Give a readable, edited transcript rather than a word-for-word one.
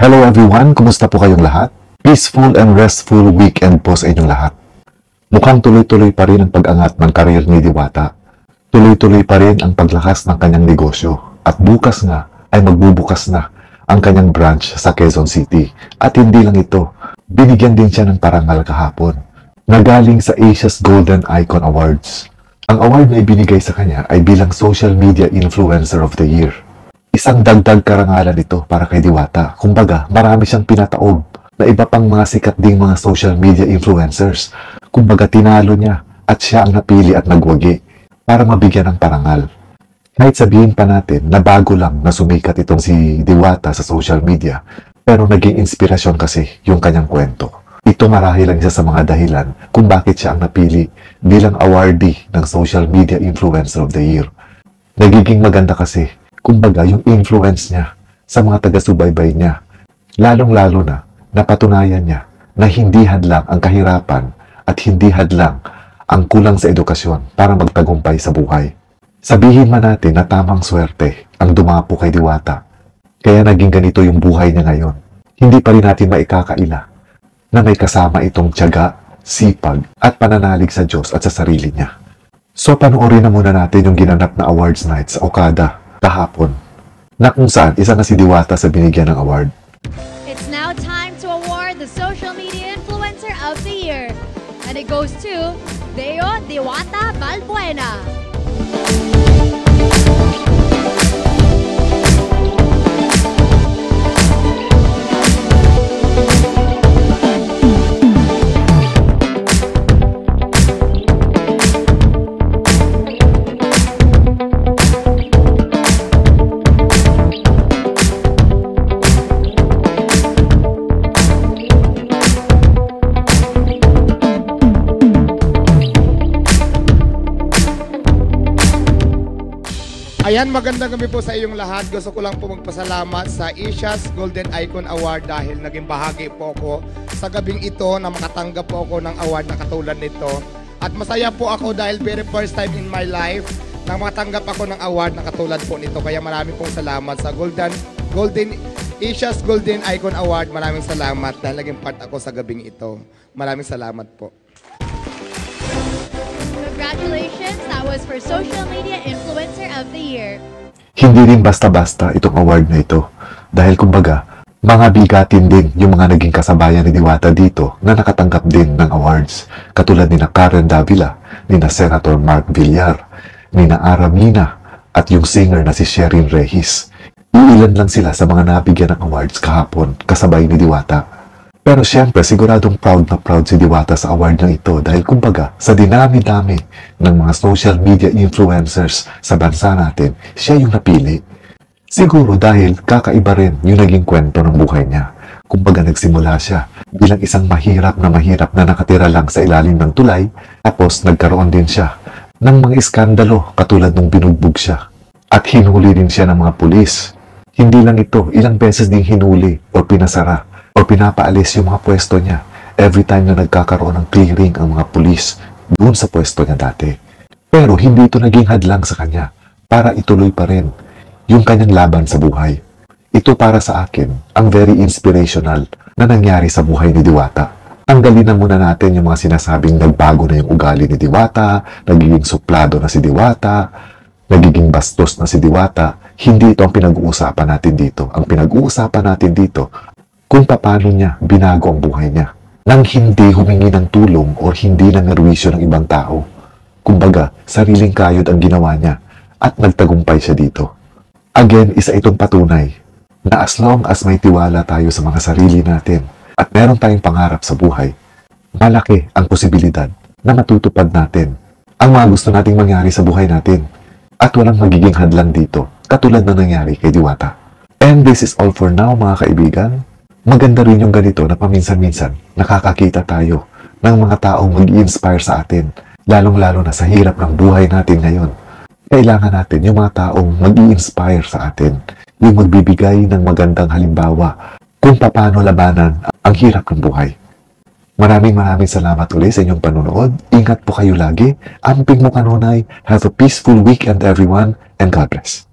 Hello everyone, kumusta po kayong lahat? Peaceful and restful weekend po sa inyong lahat. Mukhang tuloy-tuloy pa rin ang pag-angat ng karir ni Diwata. Tuloy-tuloy pa rin ang paglakas ng kanyang negosyo. At bukas nga ay magbubukas na ang kanyang branch sa Quezon City. At hindi lang ito, binigyan din siya ng parangal kahapon na galing sa Asia's Golden Icon Awards. Ang award na ibinigay sa kanya ay bilang Social Media Influencer of the Year. Isang dagdag karangalan ito para kay Diwata. Kumbaga, marami siyang pinataob na iba pang mga sikat ding mga social media influencers. Kumbaga, tinalo niya at siya ang napili at nagwagi para mabigyan ng parangal. Kahit sabihin pa natin na bago lang na sumikat itong si Diwata sa social media, pero naging inspirasyon kasi yung kanyang kwento. Ito marahil lang isa sa mga dahilan kung bakit siya ang napili bilang awardee ng Social Media Influencer of the Year. Nagiging maganda kasi kumbaga, yung influence niya sa mga taga-subaybay niya, lalong-lalo na napatunayan niya na hindi hadlang ang kahirapan at hindi hadlang ang kulang sa edukasyon para magtagumpay sa buhay. Sabihin man natin na tamang swerte ang dumapo kay Diwata, kaya naging ganito yung buhay niya ngayon. Hindi pa rin natin maikakaila na may kasama itong tiyaga, sipag at pananalig sa Diyos at sa sarili niya. So, panoorin na muna natin yung ginanap na awards night sa Okada kahapon, na kung saan isa na si Diwata sa binigyan ng award. It's now time to award the Social Media Influencer of the Year. And it goes to Deo Diwata Balbuena. Ayan, magandang gabi po sa iyong lahat. Gusto ko lang po magpasalamat sa Asia's Golden Icon Award dahil naging bahagi po ako sa gabing ito na makatanggap po ako ng award na katulad nito. At masaya po ako dahil very first time in my life na makatanggap ako ng award na katulad po nito. Kaya maraming pong salamat sa Asia's Golden Icon Award. Maraming salamat dahil naging part ako sa gabing ito. Maraming salamat po. Congratulations, that was for Social Media Influencer of the Year. Hindi rin basta-basta itong award na ito dahil kumbaga, mga bigatin din yung mga naging kasabayan ni Diwata dito na nakatanggap din ng awards. Katulad ni Karen Davila, ni Senator Mark Villar, ni Aramina at yung singer na si Sherin Rehis. Iilan lang sila sa mga nabigyan ng awards kahapon kasabay ni Diwata. Pero syempre, siguradong proud na proud si Diwata sa award na ito dahil kumbaga sa dinami-dami ng mga social media influencers sa bansa natin, siya yung napili. Siguro dahil kakaiba rin yung naging kwento ng buhay niya. Kumbaga nagsimula siya bilang isang mahirap na nakatira lang sa ilalim ng tulay, tapos nagkaroon din siya ng mga iskandalo katulad nung binugbog siya. At hinuli din siya ng mga pulis. Hindi lang ito, ilang beses ding hinuli o pinasara o pinapaalis yung mga pwesto niya every time na nagkakaroon ng clearing ang mga pulis doon sa pwesto niya dati. Pero hindi ito naging hadlang sa kanya para ituloy pa rin yung kanyang laban sa buhay. Ito para sa akin ang very inspirational na nangyari sa buhay ni Diwata. Tanggalin na muna natin yung mga sinasabing nagbago na yung ugali ni Diwata, nagiging suplado na si Diwata, nagiging bastos na si Diwata. Hindi ito ang pinag-uusapan natin dito. Ang pinag-uusapan natin dito kung paano niya binago ang buhay niya nang hindi humingi ng tulong o hindi nangarwisyo ng ibang tao. Kumbaga, sariling kayod ang ginawa niya at nagtagumpay siya dito. Again, isa itong patunay na as long as may tiwala tayo sa mga sarili natin at meron tayong pangarap sa buhay, malaki ang posibilidad na matutupad natin ang mga gusto nating mangyari sa buhay natin at walang magiging hadlang dito katulad na nangyari kay Diwata. And this is all for now mga kaibigan. Maganda rin yung ganito na paminsan-minsan nakakakita tayo ng mga taong mag-i-inspire sa atin, lalong-lalo na sa hirap ng buhay natin ngayon. Kailangan natin yung mga taong mag-i-inspire sa atin, yung magbibigay ng magandang halimbawa kung paano labanan ang hirap ng buhay. Maraming salamat ulit sa inyong panonood. Ingat po kayo lagi. Amping mo kanunay. Have a peaceful weekend everyone and God bless.